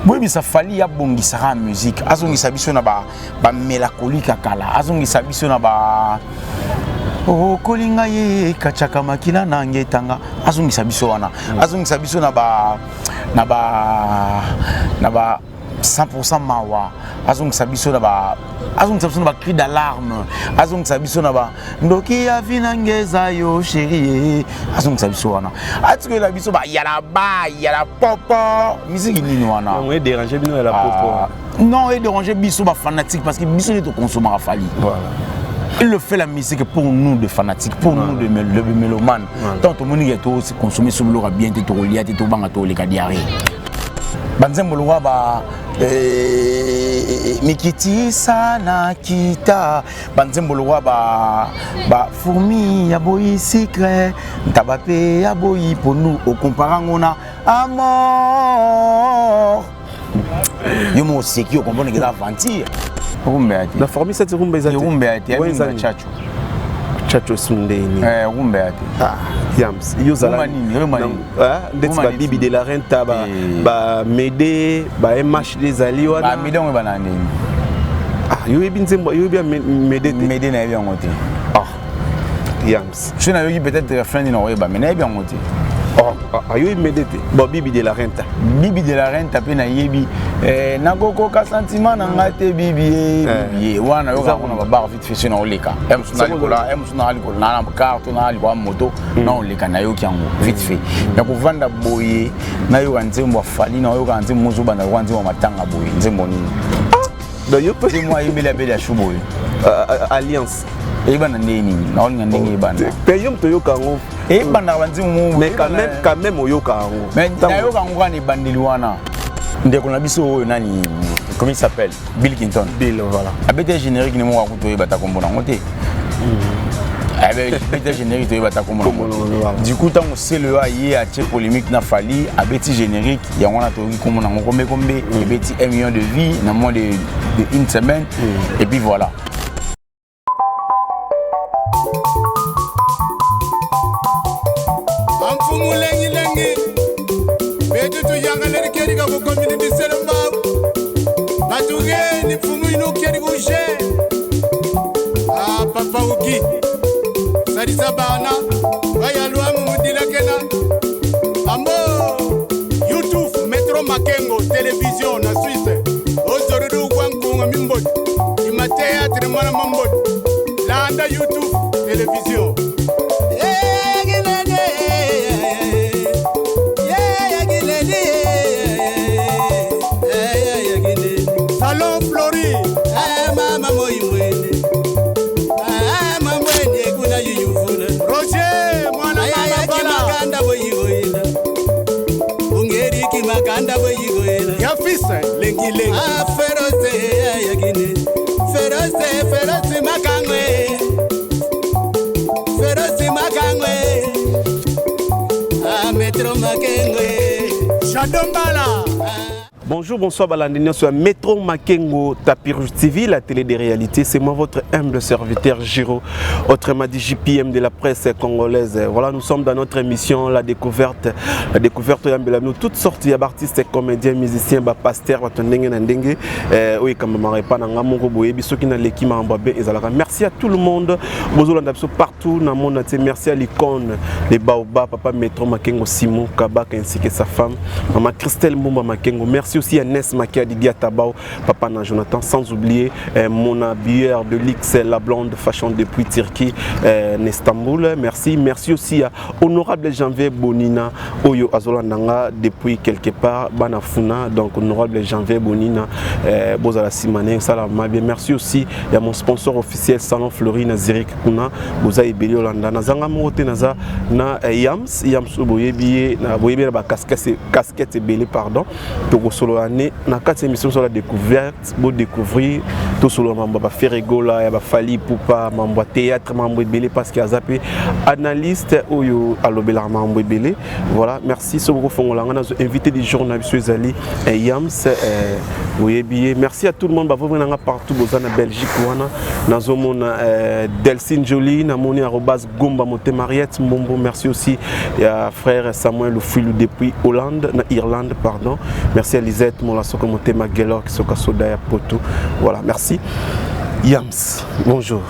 Oui, ça fallait y a bongi sara musique. Azongi sabiso na ba mélancolique kala. Azongi sabiso na ba oh kolinga ye kachaka makila nange tanga. Azongi sabiso wana. Azongi sabiso na ba 100% mawa. Azongi sabiso na ba cri d'alarme. Azongi sabiso na ba ndoki ya vinangeza yo chérie. Azongi sabiso wana. Atiko la biso ba yala popo. Musique nini wana. On est dérangé bino la popo. Non, est dérangé biso ba fanatique parce que biso est consommer à Fali. Voilà. Il le fait la musique pour nous de fanatiques, pour nous de mélomanes. Tant que monde est aussi consommer sur le bien te tolia te banga to le kadiare. Banzembolowa ba mikiti sana kita banzembolowa ba fourmi ya boyi secret tabape ya boyi pour nous au comparangona amour yo mo seki o comprendre que la aventure la fourmi cette rumba ezati chacho chacho sundeni rumba ati yams yo zala ndeti ba bibi de la renta ba mede ba mh des ali wana ba mede on ba nani yo ebi nzembo yo ebi mede na ebi ngote yams je na yo peut-être friend na oeba mais na ebi ngote ayo immédiate bon bibi de la renta pe na yebi nakoko ka sentiment na ngate bibi wana yo ka kuna ba bar vite fait na oleka emsuna alikola na carte na alikola moto na oleka na yo kyango vite fait na kuvanda boye na yo nzembo afali na yo ka nzembo mozo bana kwa nzembo matanga boye nzembo nini do yo pe moi yemela bela shuboye alliance ebana ndeni na olinga ndenge ebana pe yom to yo kango ebana banzimu mais quand même oyoka ngo mais na yoka ngo ani bandeli wana ndeko na biso oyo nani comment il s'appelle Bill Clinton voilà abete générique ni mo wa kuto ebata kombo na ngote abete générique to ebata kombo na ngote du coup tant c'est le aye a tie polémique na Fali abeti générique ya ngona to kombo na ngombe ebeti 1 million de vies na moins de une semaine et puis voilà. YouTube, Metro Makengo, télévision, na Suisse. Aujourd'hui, Wankunga Mimbot, Ima théâtre, Mwana Mambot. Landa YouTube, télévision. Salon Flori. Mama Moïmouene. Roger, Mwana Mama Bola. Makanda boyigoela ya fisa lengi feroze yagine feroze makangwe Metro Makengwe Shadombala. Bonjour, bonsoir, Balandinion sur Metro Makengo, Tapirou TV, la télé des réalités. C'est moi, votre humble serviteur Giro, autrement dit JPM de la presse congolaise. Voilà, nous sommes dans notre émission La Découverte. La Découverte, nous toutes sortes d'artistes, comédiens, musiciens, pasteurs, merci à tout le monde. Partout dans le monde, merci à l'icône, les Baobab, Papa Metro Makengo, Simon Kabak ainsi que sa femme, Maman Christelle Mumba Makengo. Merci aussi à Ness Makia Didia Tabao, Papa na Jonathan, sans oublier mon habilleur de l'X, la blonde fashion depuis Turquie, Istanbul. Merci aussi à Honorable Janvier Bonina, Oyo Azolandanga, depuis quelque part, Banafuna, donc Honorable Janvier Bonina, Bozala Simane, Salama. Merci aussi à mon sponsor officiel, Salon Florine, Zirik Kuna, Boza Ibeli Olanda, Nazanga Mote Naza, na Yams, Boyebi, na casquette Belé, pardon. Solo année na 4 émissions sur la découverte pour découvrir tout solo mamba Ferregola ya ba Fali Poupa mamba théâtre mamba belé parce qu'il a zappé analyste oyo alobela mamba belé. Voilà, merci ce gros fongola on a invité des journalistes Ali Yams Oui, bien. Merci à tout le monde. Vous venez partout en Belgique. Nous avons Delcine Jolie, nous avons Gomba Moté Mariette Mbombo. Merci aussi à frère Samuel Oufilou depuis Irlande, pardon. Merci à Lisette Molasoko Moté Maguelor qui sont Soda Poto. Voilà, merci. Yams, bonjour.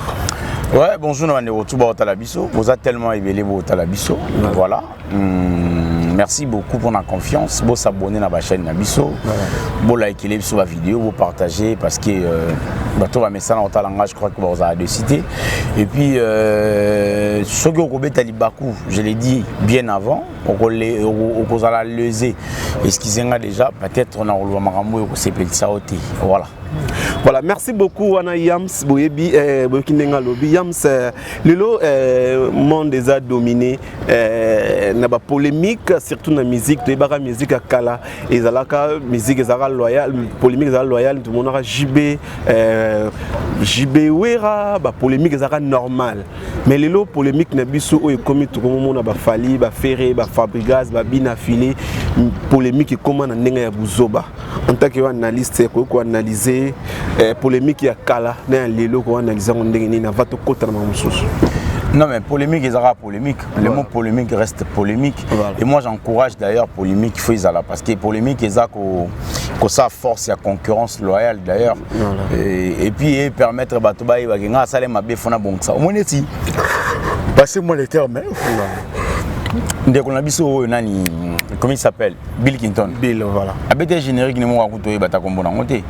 Ouais, bonjour, nous sommes retour au Talabiso. Vous êtes tellement éveillé au Talabiso. Voilà. Merci beaucoup pour la confiance. Vous s'abonner à la chaîne Nabiso. Vous liker sur la vidéo, vous partager parce que vous avez ça dans le langage, je crois que vous avez cité. Et puis, ce que vous avez Bakou, je l'ai dit bien avant, vous allez leser. Excusez-moi déjà, peut-être on a relevé Marambo et vous s'est ça. Voilà. Voilà, merci beaucoup Wana Yams Boyebi Bokinenga Lobby Yams Lilo monde des a dominé na ba polémique surtout na musique de baka musique à Kala et zalaka musique ezara loyal polémique ezara loyal tout le monde a JB Wera ba polémique ezara normal mais lilo polémique na biso o ekomi tout le monde ba Fali ba Ferré ba Fabregas ba Bina Filé polémique comment na ndenga ya buzoba en tant que analyste ko analyser polémique ya Kala na lelo ko analyser on ndenge na vato kota na mususu. Non mais polémique ils aura polémique. Le mot polémique reste polémique. Voilà. Et moi j'encourage d'ailleurs polémique il faut ils parce que polémique ils a que ça force la concurrence loyale d'ailleurs. Voilà. Et puis permettre batoba ibagenga sale mabe fona bon ça. Au moins ici. Passez-moi les termes. Dès qu'on a vu ce nani comment il s'appelle Bill Clinton. Bill voilà. Abete générique ni mo akuto bata kombo na ngote.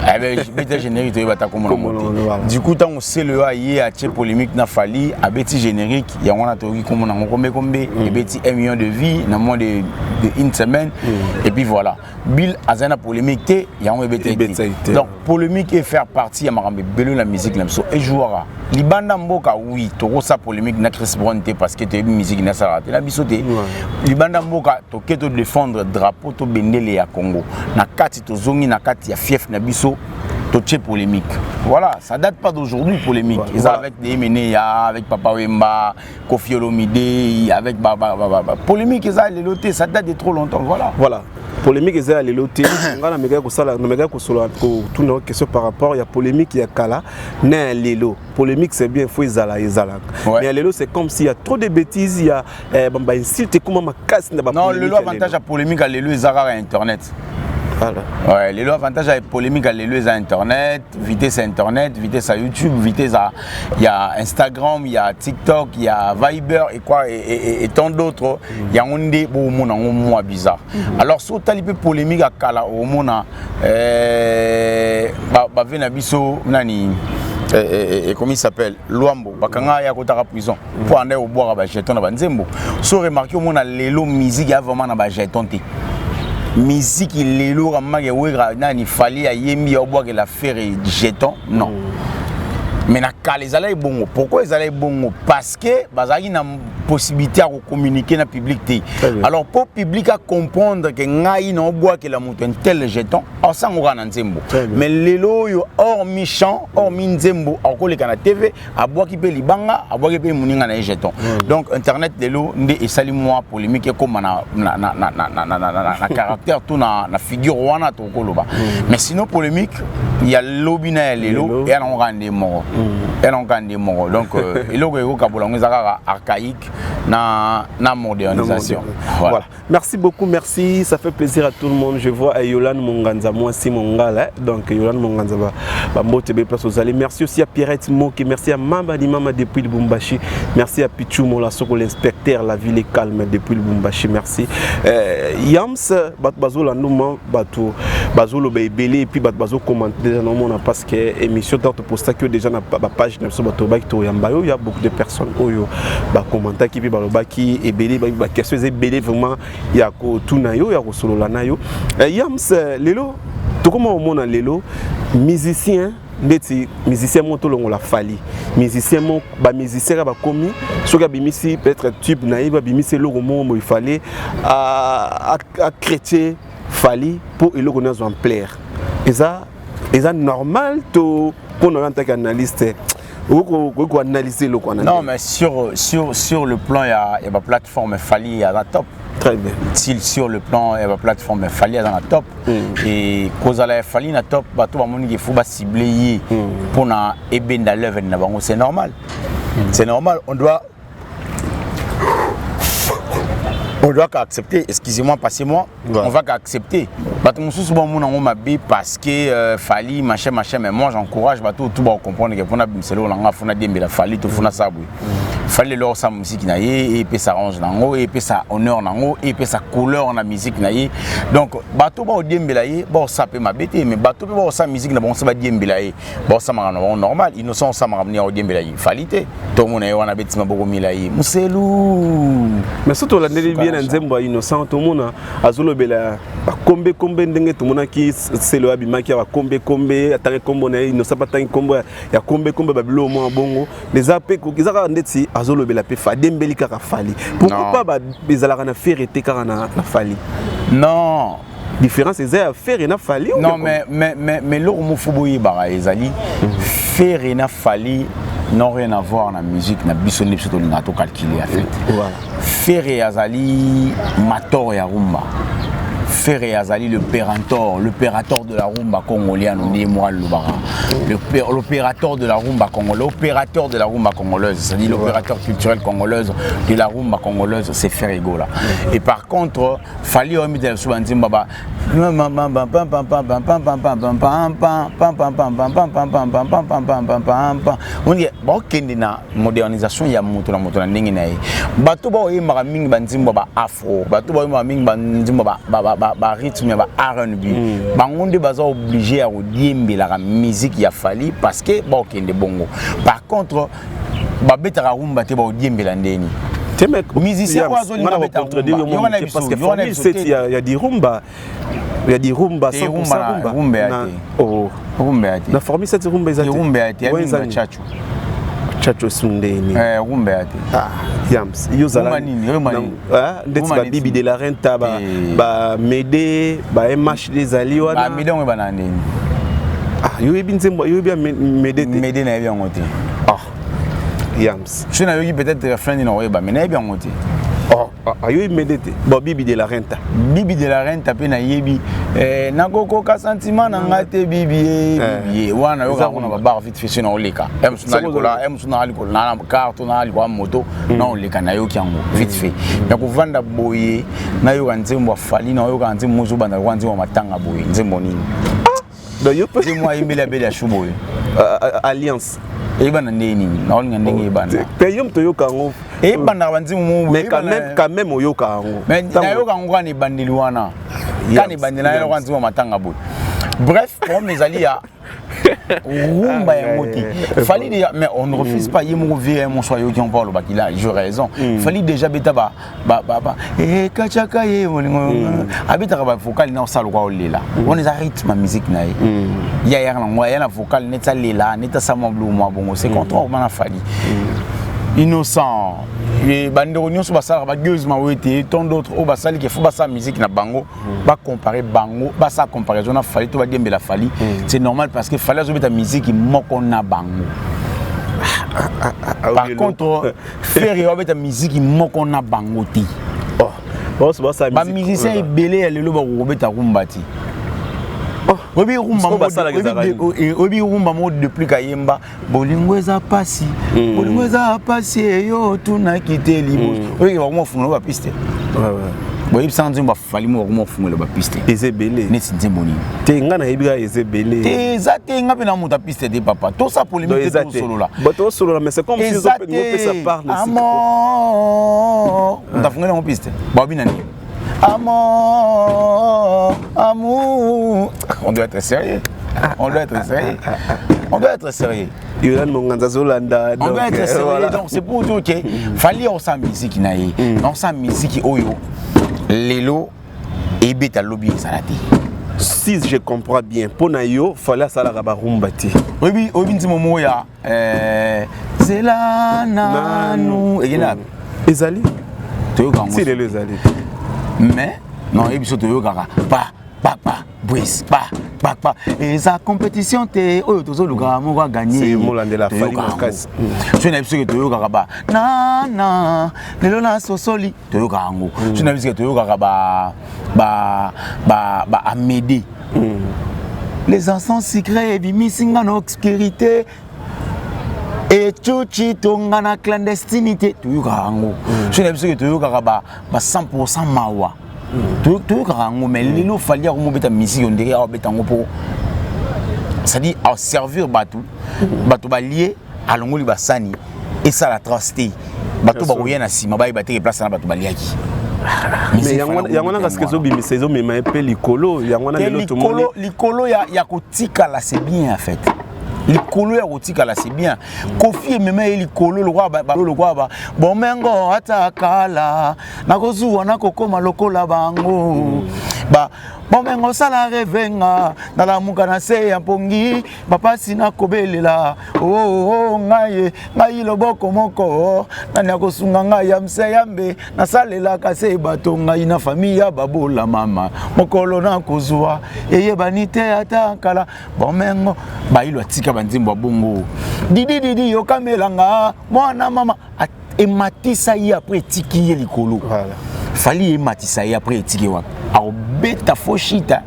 Abete générique to bata kombo na ngote. Du coup tant on sait le a atie polémique na Fali abeti générique ya wana to kombo na ngombe et beti 1 million de vies na moins de une semaine et puis voilà. Bill azana polémique té ya on ebete. Donc polémique et faire partie ya marambe belo la musique na so et jouera. Libanda mboka oui toko sa polémique na Chris Brown parce que tu musique na ça la bisoté libanda mboka to keto défendre drapeau to bendele ya Congo na kati to zongi na kati ya fief na biso to tche polémique voilà ça date pas d'aujourd'hui polémique ils voilà. Avec des Meneya avec Papa Wemba Kofi Olomide avec polémique ils a les lotés ça date de trop longtemps voilà polémique est à l'éloté. On a méga kosala, méga kosolo tout nos questions par rapport. Il y a polémique, il y a Kala, né l'élo. Polémique c'est bien, faut izala. Mais l'élo c'est comme s'il y a trop de bêtises, il y a bamba insulte comment ma casse n'a pas. Non, l'élo avantage à polémique à l'élo izara à internet. Voilà. Ouais, les avantages à polémique à l'élo à internet, vitesse à internet, vitesse à YouTube, vitesse à il y a Instagram, il y a TikTok, il y a Viber et quoi et tant d'autres. Il y a un des beaux mots bizarre. Alors sur talibé polémique à Kala au mona bah venabiso nani et comment il s'appelle Luambo bakanga ya kotaka prison pour aller au boire ba jeton na banzembo. So remarqué au mona l'élo musique ya vraiment na ba jeton té. Musique les lourds nani fallait à yemi au bois que la faire et jeton non mais na les allaient bon pourquoi ils allaient bon parce que bazaki na possibilité à communiquer na public alors pour public à comprendre que ngai na bois que la monte un tel jeton en sang on na nzembo mais lelo yo hors méchant hors minzembo encore les canal TV à bois qui peut libanga à bois qui peut muninga na jeton donc internet lelo ndé et sali moi polémique comme na caractère tout na figure wana to koloba mais sinon polémique il y a lobina lelo et on rend des morts donc il est archaïque na modernisation voilà. Merci beaucoup, merci, ça fait plaisir à tout le monde. Je vois Yolan Monganza, moi aussi Mongala, donc Yolan Monganza merci aussi à Pierrette Moki, merci à Mamba Di Mama depuis le Bumbashi, merci à Pichou Molasoko, l'inspecteur, la ville est calme depuis le Bumbashi, merci. Yams, Bazolo Nouma, Bazolo Belé, et puis Bazo commenter parce que émission d'ordre pour ça que déjà na page il y a beaucoup de personnes qui commentent qui balobaki et belé ba question belé vraiment il y a tout nayo il y a solo la nayo Yams lelo tout comment on a lelo musicien ndeti musicien monto longo la Fali musicien mon ba musicien ba komi soka bimisi peut-être tube naïba bimisi logo mo il fallait à chrétien Fali pour il logo en plaire et ça normal to qu'on a en tant qu'analyste Vous analyser le quoi. Non, mais sur le plan, il y a ma plateforme Fali, il y a la top. Très bien. Sur le plan, il y a ma plateforme Fali, il y a la top. Et cause à la Fali, la top, tout le monde il faut cibler pour na eben dans l'œuvre, c'est normal. C'est normal, on doit accepter, excusez-moi, passez-moi, on va accepter. Parce que Fali, machin, mais moi j'encourage tout le comprendre que pour la Fali, tout le fallait leur sa musique et puis ça range nango et puis ça honneur nango et puis ça couleur en la musique naie donc bateau ba odiembelaye bon ça peut m'abêter mais bateau ba sa musique na bon ça ba diembelaye bon ça m'a normal innocent ça m'a ramené odiembelaye falité tout le monde est wana betima boko milaye muselu mais surtout la ndeli bien nzembo innocent tout le monde azolobela kombe ndenge tout le monde qui c'est le abimaki ba kombe atanga kombo na innocent pas tanga kombo ya kombe babilo mo bongo les apé ko kizaka ndeti azolobela pe fa dembeli kaka fali pourquoi pas bezalaka na faire été kaka na fali non différence c'est à faire et na fali non mais l'ormo foboyi bara ezali faire et na fali n'ont rien à voir na musique na bisoni biso to linga to calculer en fait voilà faire et azali mator ya rumba Ferré Azali, l'opérateur de la rumba congolienne, l'opérateur de la rumba congolaise, c'est-à-dire l'opérateur culturel congolaise de la rumba congolaise, c'est Ferré Gola. Et par contre, Fali Omidel Soubanzimbaba, on dit bon kendina modernisation ya moto na ndenge na ye bato ba oyemaka mingi banzimba afro bato ba oyemaka mingi banzimba ba rythme ba R&B bango nde baza obligé à odiembela la musique ya Fali parce que ba okende bongo par contre ba betaka rumba te ba odiembela ndeni musicien ozo linga beta parce que Fali il y a des rumba. Il y a des rumba, 100% rumba. Rumba. La formule cette rumba est rumba. Chacho. Chacho Sundeni. Rumba. Ah, Yams. Yozala. Ndeti ba bibi de la renta ba Médé, ba MH des Aliwana. Ba Médé on ba ndeni. Ah, yoyebi nzembo, yoyebi Médé. Médé na bien ngote. Ah. Yams. Je na yoyi peut-être friend na oyeba, mais na bien ngote. Ayo immédiate bibi de la renta pe na yebi nakoko ka sentiment na ngate bibi wana yoka kuna ba vite fait na oleka emsuna alikola na carte na alikwa moto na oleka na yoki yango vite fait na kuvanda boye na yoka nzembo Fali na yoka nzembo zo banda kwa nzembo matanga boye nzembo nini do yo pe moi imela bela shuboye alliance ebana ndeni na olinga ndenge ebana pe yom to yoka ngo ebana banzimu mu mais quand même yoka ngo mais na yoka ngo ni bandili wana kani bandila yoka nzima matanga boy bref pour mes alliés rumba ya moti Fali déjà mais on ne refuse pas yemo VM soit yoki on parle bakila j'ai raison Fali déjà beta ba kachaka ye abita ba vocal na sala kwa olela on est à rythme musique na ya na vocal neta lela neta sama blue moi bongo c'est contre na Fali innocent et bandero nyonso basala ba gueuse ma wete tant d'autres au basali que faut basa musique na bango ba comparer bango ba sa comparaison na Fali to ba dembela Fali c'est normal parce que Fali azobeta musique moko na bango par contre faire yobeta musique moko na bango ti ba musicien ebele lelo ba robeta rumbati obi rumba mo depuis kayemba bolingo eza pasi yo tuna kiteli obi ba mo fungo ba piste boyi sanzi mba Fali mo ko mo fungo ba piste ezebele neti nzemboni te ngana yebiga ezebele te zate ngape na muta piste de papa to sa polémique to solo là bato solo là mais c'est comme si on peut ça parle amour on t'a fungo na piste ba bina ni amour on doit être sérieux on doit être sérieux on doit être sérieux donc c'est pour dire que Fali on sa musique na ye on sa musique oyo lelo et beta lobby salati si je comprends bien pour nayo Fali sala ba rumba ti obi ndimo moya c'est là nanu egena ezali to yo kango si le ezali mais non ebiso to yo kaka pa bois pa papa et sa compétition te oyo tozo luka moko gagner c'est molande la fali makasi je n'ai pas que to yoka ba na lelo na sosoli to yoka ngo je n'ai pas que to yoka ba Amédée les encens secrets bimissinga na obscurité et chuchi tonga na clandestinité to yoka ngo je n'ai pas que to yoka ba 100% mawa to yoka ngo mais lelo fali ya mo beta misi ondere a beta ngo po c'est-à-dire à servir bateau balié à l'ongoli basani et ça la trusté bateau baroyen na sima ba baté place na bateau baliaki mais yangwana parce que zo bimi saison mais ma pe likolo yangwana lelo tout monde likolo ya kotika là c'est bien en fait likolo ya kotika là c'est bien kofi meme likolo lo kwa ba bomengo atakala nakozuwa nakokoma lokola bango ba bomengo sala revenga na la muka na se ya pongi papa sina kobelela ngai loboko moko nani akosunga ngai ya mse yambe na salela kase bato ngai na famille babola mama mokolo na kozwa eye banite atakala bomengo bailo atika banzimbo bongo didi yokamelanga mwana mama ematisa yi après tiki likolo voilà fali ematisa yi après tiki wa beta foshita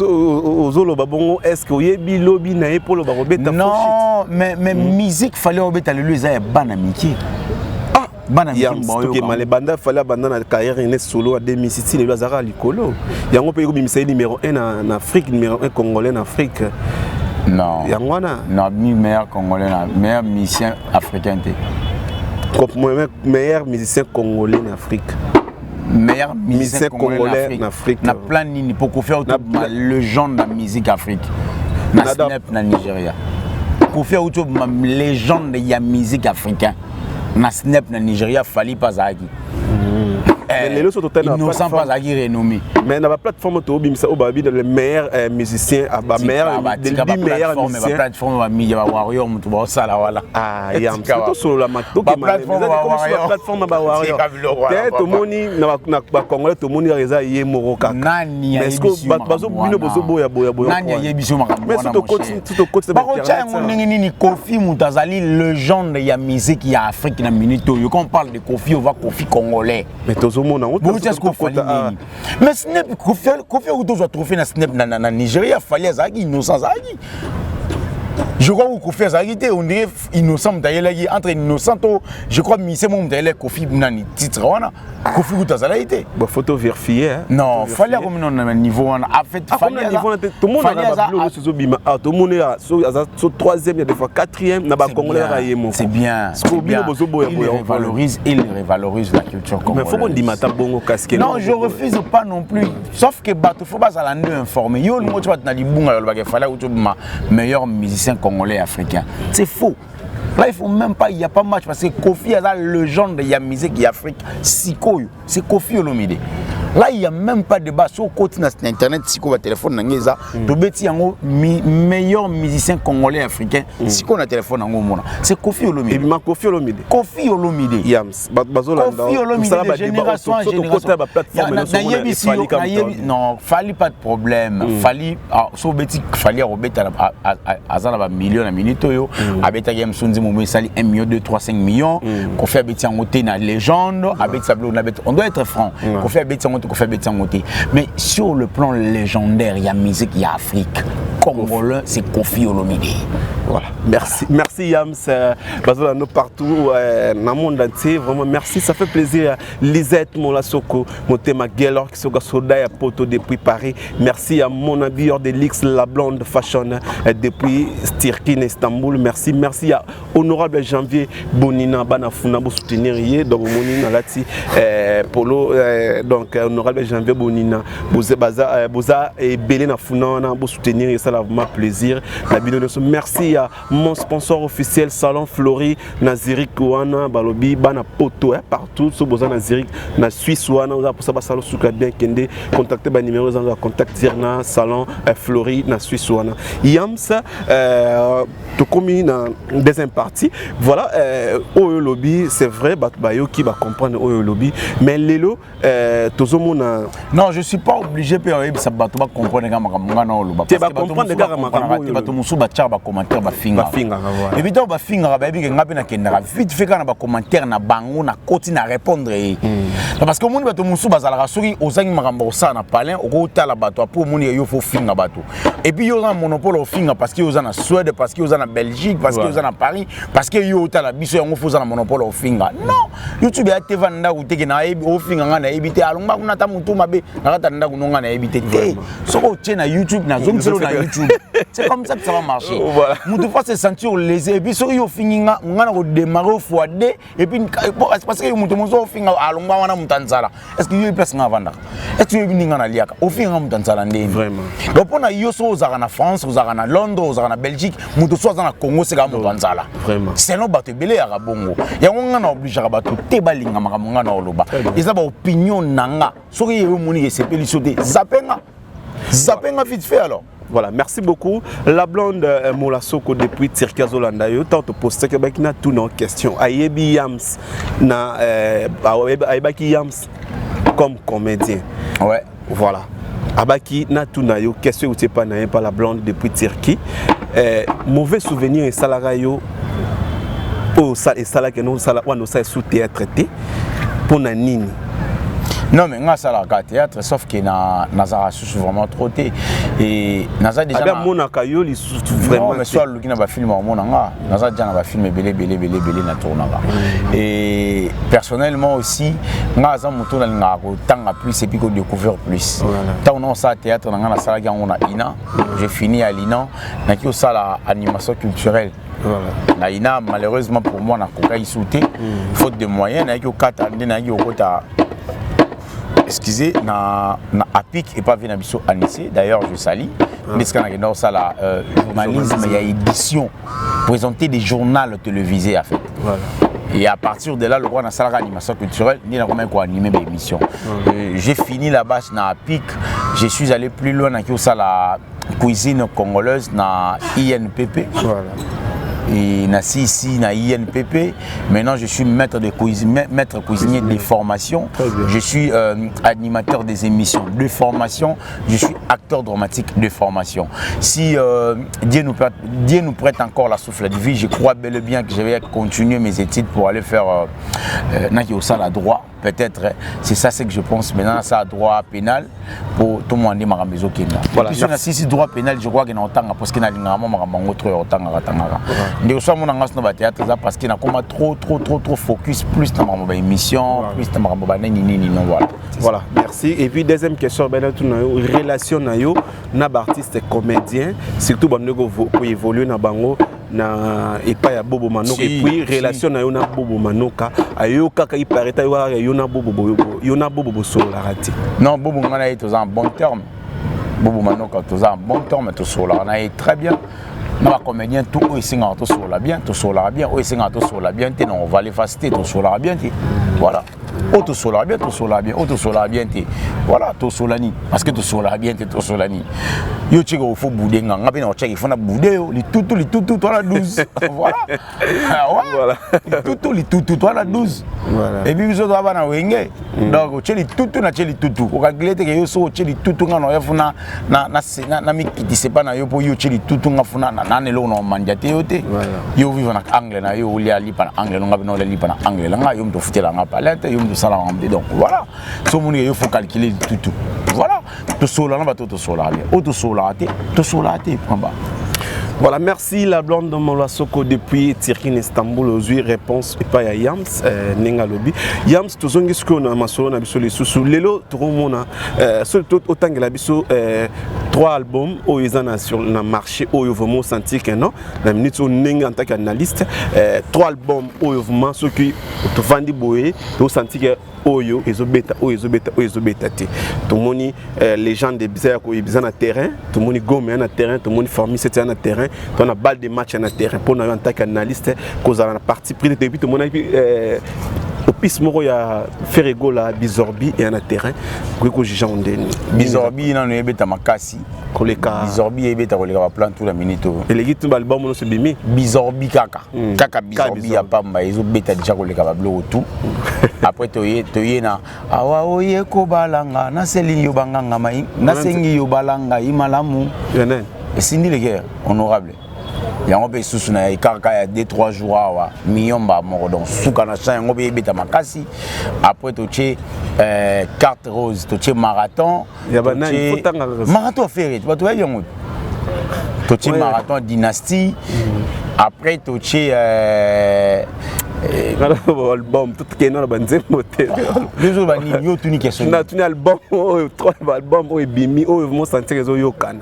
ozolo babongo est-ce que oyebi lobi na epolo ba beta foshita non mais musique fallait obeta le lieu ya bana miki bana miki mboyo que male banda fallait abandonner la carrière ine solo à 2006 le Lazara likolo yango pe ko bimisa numéro 1 en Afrique numéro 1 congolais en Afrique non yangwana non meilleur congolais meilleur musicien africain meilleur musicien congolais en Afrique meilleur musicien congolais en Afrique na plan nini pour faire ma légende de la musique Afrique na snap na Nigeria pour faire ma légende de la musique africaine na snap na Nigeria fallait pas zaki les autres innocent pas zaki renommé mais na la plateforme to bimisa obabi le meilleur musicien ba meilleur musicien plateforme ba mi ba warrior mutu ba sala wala yam to solo la makto ke plateforme ba warrior te moni na ba congolais to moni reza ye moroka nani ya est-ce que bazo bino bozo boya nani ya biso makambo mais tout côté ba ko tchango nini Kofi Mutazali légende ya musique ya Afrique na minute yo quand on parle de Kofi on va Kofi congolais mais mais Snap Kofi Outo doit trouver na Snap na Nigeria fallait zaki innocent zaki je crois que Kofi Azagité on dirait innocent d'ailleurs entre innocent je crois mais c'est mon d'ailleurs Kofi nani titre wana Kofi Outo Azagité bah photo vérifier non fallait comme non niveau en fait fallait niveau tout le monde a blog sur Zobima tout le monde a sur troisième il y a des fois quatrième na ba congolais rayemo c'est bien il révalorise la culture congolaise mais faut qu'on dit mata bongo casque non je refuse pas non plus sauf que bato faut pas ça la informer yo le mot tu vas na libunga yo ba fallait outo meilleur musicien congolais africain c'est faux là il faut même pas il y a pas match parce que Kofi a la légende de la musique en Afrique Siko c'est Kofi Olomide là il y a même pas de débat sur côté internet Siko va téléphone nangeza to beti yango meilleur musicien congolais africain Siko na téléphone nango mona c'est Kofi Olomide et ma Kofi Olomide yams bazolanda Kofi Olomide de génération en génération non fallait pas de problème fallait so beti fallait robeta azana ba millions na minute yo abeta game sunzi mo sali 1 million 2 3 5 millions qu'on fait beti en côté na légende abeti sablo na beti on doit être franc qu'on fait beti qu'on fait beti en côté mais sur le plan légendaire il y a musique il y a Afrique congolais c'est Kofi Olomide voilà merci Yams bazolanda partout dans le monde entier vraiment merci ça fait plaisir Lisette Molasoko Motema Gelor qui soga soda ya poto depuis Paris merci à mon habilleur de Lix la blonde fashion depuis Stirkin Istanbul merci à honorable Janvier Bonina Banafuna pour soutenir donc Monina Lati Polo donc honorable Janvier Bonina Boza et Belena Funa pour soutenir ça là vraiment plaisir la merci à mon sponsor officiel Salon Flori na Zurich wana balobi bana poto partout so boza na Zurich na Suisse wana on a pour ça ba salon souka bien kende contacter ba numéro za contact na Salon Flori na Suisse wana Yams to komi na deuxième partie voilà oyo lobby c'est vrai bayo qui va comprendre oyo lobby mais lelo tozomona non je suis pas obligé pe ça bato ba comprendre ga makambo na oloba parce que comprendre ga makambo bato musu ba tchar ba commentaire ba finga et puis ba finga ba bi ngapi na kenda vite fait kana ba commentaire na bango na koti na répondre parce que monde bato musu bazala soki ozangi makambo ça na palin oko tala bato pour monde yo fo finga bato et puis yo na monopole au finga parce que yo za na Suède parce que yo za na Belgique parce que yo za na Paris parce que yo tala biso yango fo za na monopole au finga non YouTube ya te vanda ku teke na au finga nga na ebité alongba kuna ta mutu mabe na kata nda kunonga na ebité te soko tie na YouTube na zoom selo na YouTube c'est comme ça que ça va marcher mutu fa se sentir lésé et puis soko yo finga nga na ko démarrer fois 2 et puis parce que yo mutu mozo finga alongba wana mutanzala est-ce que yo place nga vanda est-ce que yo ninga na liaka au finga mutanzala ndeni vraiment donc pona yo so ozaka na France ozaka na Londres ozaka na Belgique mutu so ozaka na Congo c'est ka mutanzala vraiment sinon bato belé ya bongo yango nga na obligé bato te balinga makambo nga na oloba eza ba opinion nanga soki yo moni que c'est pélissoté zapenga vite fait alors. Voilà, merci beaucoup. La blonde Mola Soko depuis Tirka Zolanda yo tant te poster que bakina tout nos questions. Ayebi Yams na Ayebi Yams comme comédien. Ouais, voilà. Abaki na tout na yo question ou c'est pas na pas la blonde depuis Tirki. Mauvais souvenir et salaire yo pour ça et salaire que nous salaire on ça sous théâtre pour na nini. Non mais nga ça la théâtre sauf que na nazara sous vraiment trop té et naza déjà na mona kayo li vraiment mais soit le qui na ba film au mona nga naza déjà na ba film belé na tournanga et personnellement aussi nga za muto na nga ko tanga plus et puis ko découvrir plus tant non ça théâtre nga na sala ga on a ina j'ai fini à l'INA na ki ça la animation culturelle. Voilà. Na ina malheureusement pour moi na koka isouté faute de moyens na ki o kata ndena ki o kota excusez na APIC et pas venu biso Anissé d'ailleurs je salue mais ce qu'on a dans ça la journalisme il y a édition présenter des journaux télévisés en fait voilà. Et à partir de là le roi na salle animation culturelle ni na comment quoi animer mes émissions j'ai fini là-bas na APIC je suis allé plus loin na ça la cuisine congolaise na INPP voilà. Et ici na INPP. Maintenant je suis maître cuisinier de formation. Je suis animateur des émissions de formation. Je suis acteur dramatique de formation. Si Dieu nous prête encore la souffle de vie, je crois bel et bien que je vais continuer mes études pour aller faire la droit. Peut-être c'est ça ce que je pense maintenant ça droit pénal pour tout le monde ma maison qui voilà si droit pénal je crois que na otanga parce que na linga mamango trop otanga katanga ndeko so mona ngasno ba théâtre ça parce que na koma trop focus plus dans ma émission plus dans ma nini non voilà merci et puis deuxième question ben tout na relation na yo na artiste comédien surtout bandeko pour évoluer na bango na epa ya Bobo Manoka et puis relation na yo na Bobo Manoka ayo kaka ipareta yo na Bobo solo la raté non Bobo ngana est en bon terme Bobo Manoka est en bon terme to solo na est très bien na comédien tout o singa to solo bien o singa to solo bien te non on va les faciliter to solo bien voilà auto solar bien voilà to solani parce que to solar bien to solani yo tchiko au faut bouder nga pe na tchiki fona bouder li tout toi la 12 voilà voilà li tout toi la 12 voilà et puis biso to bana wenge donc tcheli tout na tcheli tout o calculer que yo so tcheli tout nga no yafuna na mikiti c'est pas na yo po yo tcheli tout nga funa na nelo no manjate yo te yo vivre na angle na yo li ali pa angle nga no li pa na angle nga yo mto futela nga palette yo mto sala nga donc voilà so mon yo faut calculer tout voilà to sola na ba to sola bien auto sola te prends. Voilà, merci la blonde de Mola Soko depuis Tirkin Istanbul aujourd'hui réponse et pas à Yams Nenga Lobby. Yams tozongi ce qu'on a masolo na biso les sous lelo turumona surtout autant que la biso 3 albums au izana sur le marché au vraiment senti que non la minute on nenga en tant qu'analyste 3 albums au vraiment ce qui to vandi boye to senti que oyo ezobeta te to moni les gens de bizarre ko bizana terrain to moni gome na terrain to moni formi c'était na terrain on a balle de match en terrain pour nous en tant qu'analyste cause à la partie pris depuis tout mon avis au piste moko ya Ferrego la Bizorbi et en terrain ko juger en deni Bizorbi na no ebeta makasi koleka Bizorbi ebeta koleka ba plan tout la minute et les gars album no se bimi Bizorbi kaka Bizorbi ya pamba ezo beta déjà koleka ba bloc tout après toye na awa oye ko balanga na seli yo banganga mai na sengi yo balanga imalamu yenen et Cindy les gars honorable yango pe susu na ikaka ya 2-3 jours awa miyomba moko donc suka na cha yango be beta makasi après toche carte rose toche marathon ya banani marathon ferré tu vas yango toche marathon dynastie après toche album tout qui est dans le banzé motel deux jours bani yo tuni question na tuni album trois album o ebimi o mo sentir zo yo kana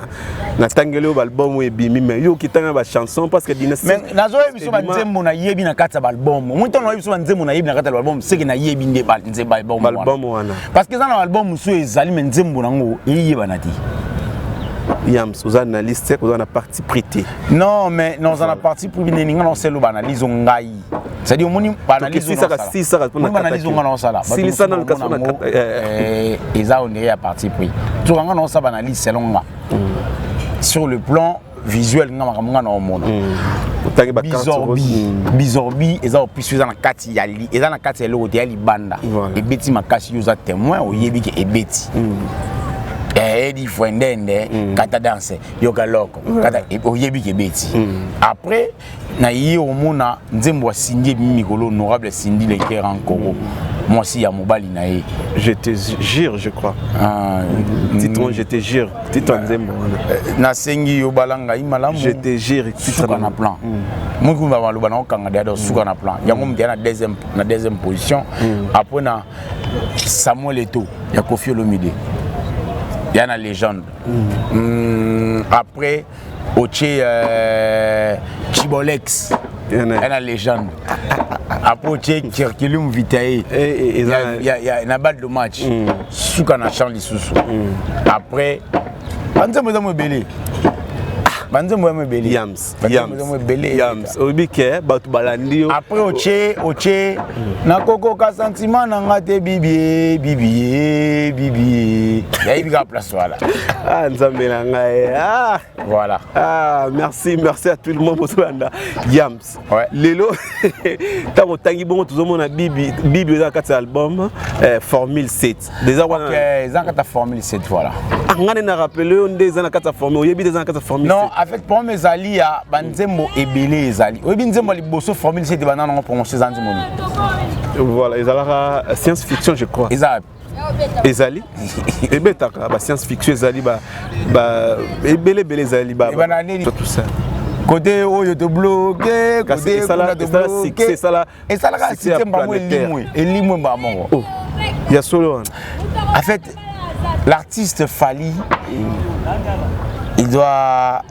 na tangelo album o ebimi mais yo kitanga ba chanson parce que dynastie mais nazo ebiso banzembo na yebi na kata albummuntu no ebiso banzembo na yebi na kata album c'est que na yebi nde ba nzembo album wana parce que ça na album so ezali nzembo nango yeba na ti Yams, vous avez analysé, vous avez partie prêtée. Non, mais nous avons partie privée, nous avons fait l'analyse on gagne. C'est-à-dire on analyse on analyse on sala. Si ça dans le cas on ils ont derrière partie privée. Tout on a ça analyse selon moi. Sur le plan visuel nga makamanga na omona. Bizorbi ils ont plus dans la kati yali, ils dans la kati yali côté yali banda. Et beti makasi yo za témoin o yebi ke ebeti. Edi fwendende kata danse yoka loko kata oyebi ke beti après na yi omona nzembo wa Cindy mikolo honorable Cindy le cœur en Congo moi aussi ya mobali na ye je te jure je crois titre je te jure titre nzembo na sengi yo balanga imalamu je te jure titre na plan mungu ba baloba na okanga dia do suka na plan yango mtia na deuxième position après na Samuel Eto'o ya Koffi Olomide. Il y a une légende. Après, Oche Chibolex, il y a une légende. Après, Oche Kirkilum Vitae, il y a une balle de match. Soukana Charlie Soussou. Après, Banzemo Belé. Banzemo Belé. Yams. Obike, Batu Balandi. Après, Oche, Nakoko ka sentiment nangate bibi. Il y a une place voilà. Ah, voilà. Ah, merci à tout le monde pour Yams. Ouais. Lelo, tant tangi bon tout le monde a Bibi dans quatre albums Formule 7. Déjà OK, ils ont quatre Formule 7 voilà. On a rappelé on des ans quatre Formule, il y a des ans quatre Formule 7. Non, en fait pour mes alliés ya banzembo ebele ezali. Oyebi nzembo liboso Formule 7 banana on prononcer nzembo. Voilà, ils ont science fiction je crois. Ezali et betaka ba science fiction ezali ba ebele ezali ba tout ça côté oyo te bloqué côté ça c'est ça et ça la système ba elimwe ba mongo oh il y a solo en fait l'artiste Fally il doit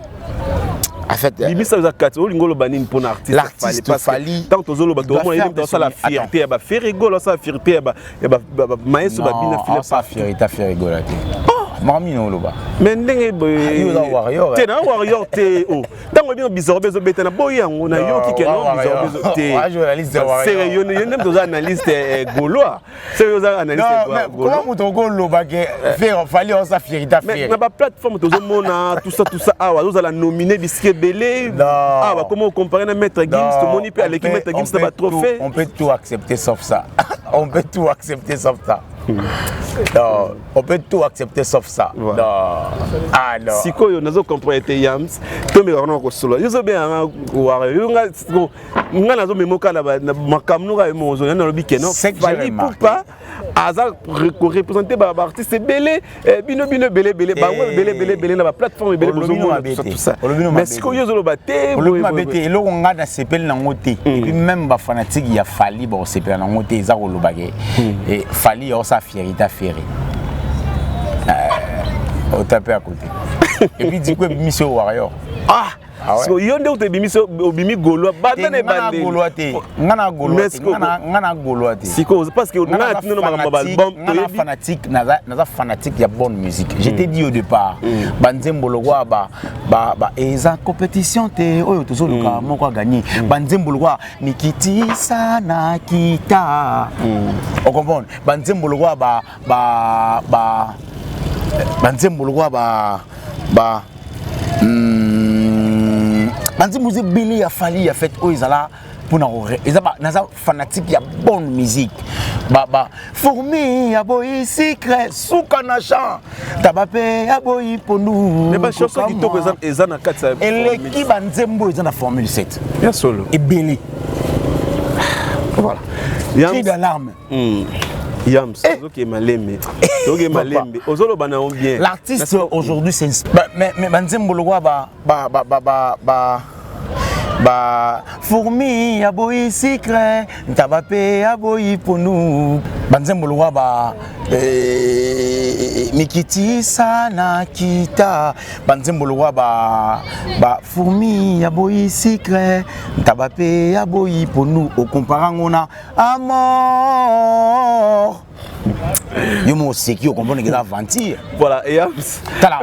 en fait Bimisa za kati olingolo banini pour l'artiste Fally tant tozolo ba do mo yeli dans ça la fierté ba Ferrego la ça fierté ba maestro ba bina filer pas fierté Ferrego là Mami no loba. Mais ndenge yo za warrior. Te na warrior te o. Tango bien Bizorbi zo beta na boyango na yo ki kenon Bizorbi zo te. Wa journaliste warrior. C'est yo nem to analyste gaulois. C'est yo analyste gaulois. Comment muto go loba ke faire Fally on sa fierté faire. Mais na ba plateforme to zo mona tout ça awa zo la nominer bisque belé. Ah bah comment comparer na Maître Gims to moni pe avec Maître Gims ça ba trophée. On peut tout accepter sauf ça. On peut tout accepter sauf ça. Non, on peut tout accepter sauf ça. Voilà. Non. Ah non. Si quoi, nous avons compris que Yams, tout le monde a solo. Nous avons bien voir. Nous avons même au cas là, ma caméra est mon zone. Nous avons dit que non. Fally pour pas. Azar représenter par artiste belé, bino belé, belé na plateforme belé tout ça. Mais si quoi yo zo baté, on bêté et là on a sepel na ngote. Et puis même ba fanatique il y a Fally bon sepel na ngote za ko lobage. Et Fally a sa fierté à faire. Au tapé à côté. Et puis dit quoi Monsieur Warrior. Ah So yonde utebimiso obimi golo bandane bande. Ngana golo ate. Siko parce que ngana tino makamba album ngana fanatique naza fanatique ya bonne musique. Je t'ai dit au départ banzembolo kwa ba eza compétition te oyo tozoluka moko gagner. Banzembolo kwa nikiti sana kita. On comprend. Banzembolo kwa banzembolo kwa banzi musique bili ya fali ya fait o izala pour na fanatique ya bonne musique fourmi ya boy secret souka na chant tabape ya boy pondu mais ba chanson qui to présente ezana katsa eleki banzembo ezana formule 7 bien solo et bili voilà cri d'alarme Yams, ok malembe, ok malembe. Ozolo bana on bien. L'artiste aujourd'hui c'est mais banzembolo kwa ba fourmi ya boy secret tabape ya boy ponu banzembolo kwa mikiti sana kita banzembolo kwa ba fourmi ya boy secret tabape ya boy ponu au comparant na amor yo mo seki o comprendre que la aventure voilà et Yams tala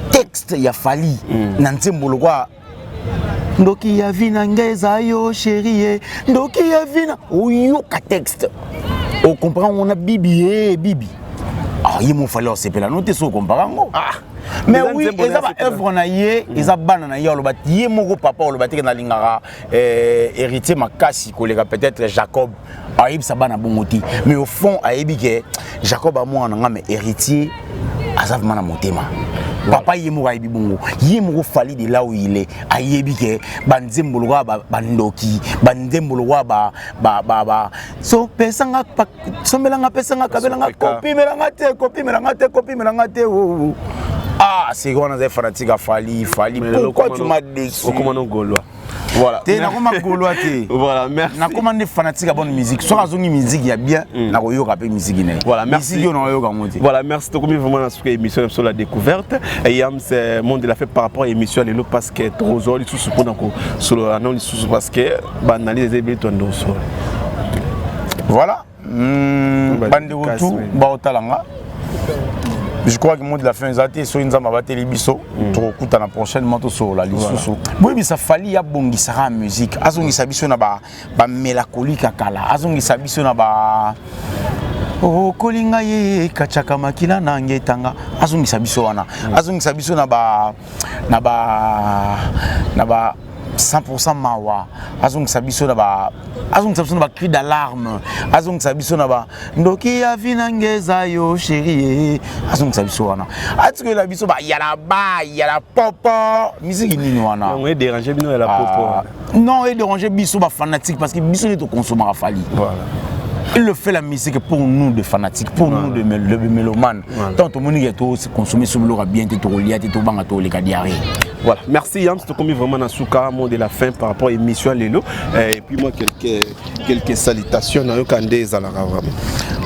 texte ya fali na nzembolo kwa ndoki ya vina ngeza yo chérie ndoki ya vina oyo ka texte o comprend on a bibi bibi ah yimo fallait sepela note so comprend mais oui eza ba œuvre na ye eza bana na ye lo bat ye moko papa lo batike na lingara héritier makasi koleka peut-être Jacob aïb sabana bongoti mais au fond aïbi ke Jacob a moi na mais héritier azav mana motema papa yemo aïbi bongo yemo fali de là où il est aïbi ke banzembolo wa bandoki banzembolo wa ba so pesanga so melanga pesanga kabelanga copie melanga te ah c'est qu'on a des fanatiques à Fali pourquoi tu m'as déçu comment on gaulois voilà t'es na comment gaulois t'es voilà merci na comment des fanatiques à bonne musique soit azongi musique ya bien na ko yoka pe musique ne voilà merci on yoka monter voilà merci to comme vraiment sur émission sur la découverte et Yams c'est monde de la fait par rapport à émission lelo parce que trozoli sous pour nako sur non sous parce que banaliser les béton dosso voilà bande retour ba otalanga. Je crois que le mot de la fin, c'est que nous avons battu les bisous. Nous allons prochainement sur la liste. Oui, mais ça fallait y avoir une musique. Azongi sabiso na ba mélancolique akala. Azongi sabiso na ba oh kolinga ye kachaka makila na ngetanga. Azongi sabiso wana. Azongi sabiso na ba 100% mawa. Azongi sabiso na ba cri d'alarme. Azongi sabiso na ba ndoki ya vinangeza yo chérie. Azongi sabiso wana. Atiko la biso ba yala popo. Musique nini wana. On est dérangé bino ya la popo. Non, est dérangé biso ba fanatique parce que biso est au consommateur fali. Voilà. Il le fait la musique pour nous de fanatiques, pour nous de mélomanes. Tant que nous avons consommé sur le bien, tout lié, tout bang, tout les diarrhées. Voilà, merci Yams, tu as commis vraiment dans Souka, mot de la fin par rapport à l'émission Lelo. Et puis moi, quelques salutations dans le Kandé Zalara.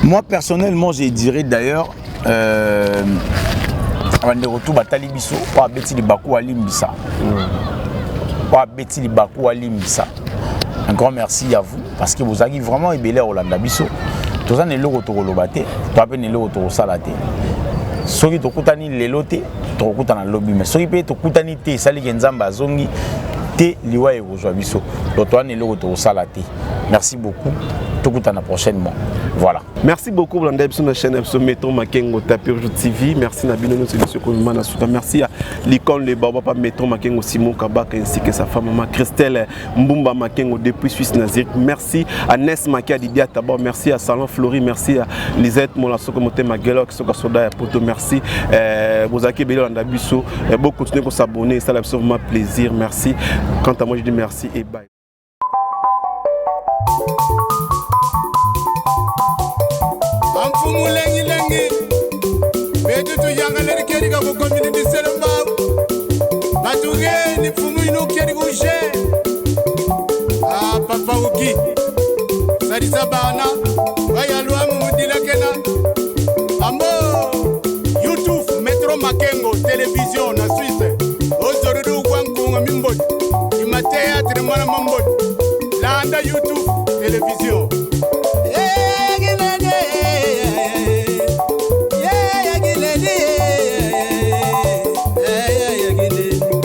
Moi personnellement, je dirais d'ailleurs, avant de retour à Talibiso, pour Betty Libakou à Limbisa. Pour Betty Libakou à Limbisa. Un grand merci à vous parce que vous avez vraiment ébélé au Landa Biso. Tout ça n'est le retour au Baté, tout à peine le retour au Salaté. Ceux qui t'occupent les lotés, t'occupent dans le lobby, mais ceux qui t'occupent les sali genzamba zongi, t'es liwa et rejoint Biso. L'autre n'est le retour au Salaté. Merci beaucoup. Tout à la prochaine. Voilà. Merci beaucoup pour la chaîne Métro Makengo Tapir TV. Merci Nabino merci à l'icône le Baba Métro Makengo Simon Kabak ainsi que sa femme maman Christelle Mbumba Makengo depuis Suisse Nazir. Merci à Ness Makia Didia Tabo. Merci à Salon Flori. Merci à Lisette Molasoko Mote Magelok Soka Soda Poto. Merci Bozaki Belo Andabiso. Beaucoup continuer pour s'abonner. Ça absolument plaisir. Merci. Quant à moi je dis merci et bye. Amfumu lengi betu tu yangaleri keri ka ko community selamba batuge ni fumu ino keri ko je papa uki sari sabana bayalwa mu dila kena ambo YouTube Métro Makengo télévision na Suisse ozorudu kwa nkunga mwana mambodi landa YouTube télévision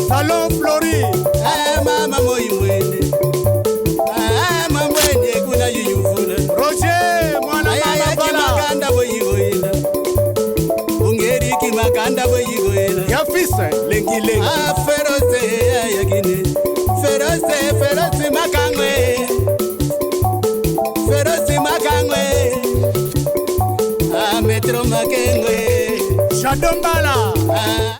Salon Flori mama moyimwene mamwene kuna yuyuvula Roger mwana mama bala makanda boyigoyela ungeriki makanda boyigoyela ya fils lengi lengi feroze ayagine feroze makangwe feroze makangwe metro makengwe Shadombala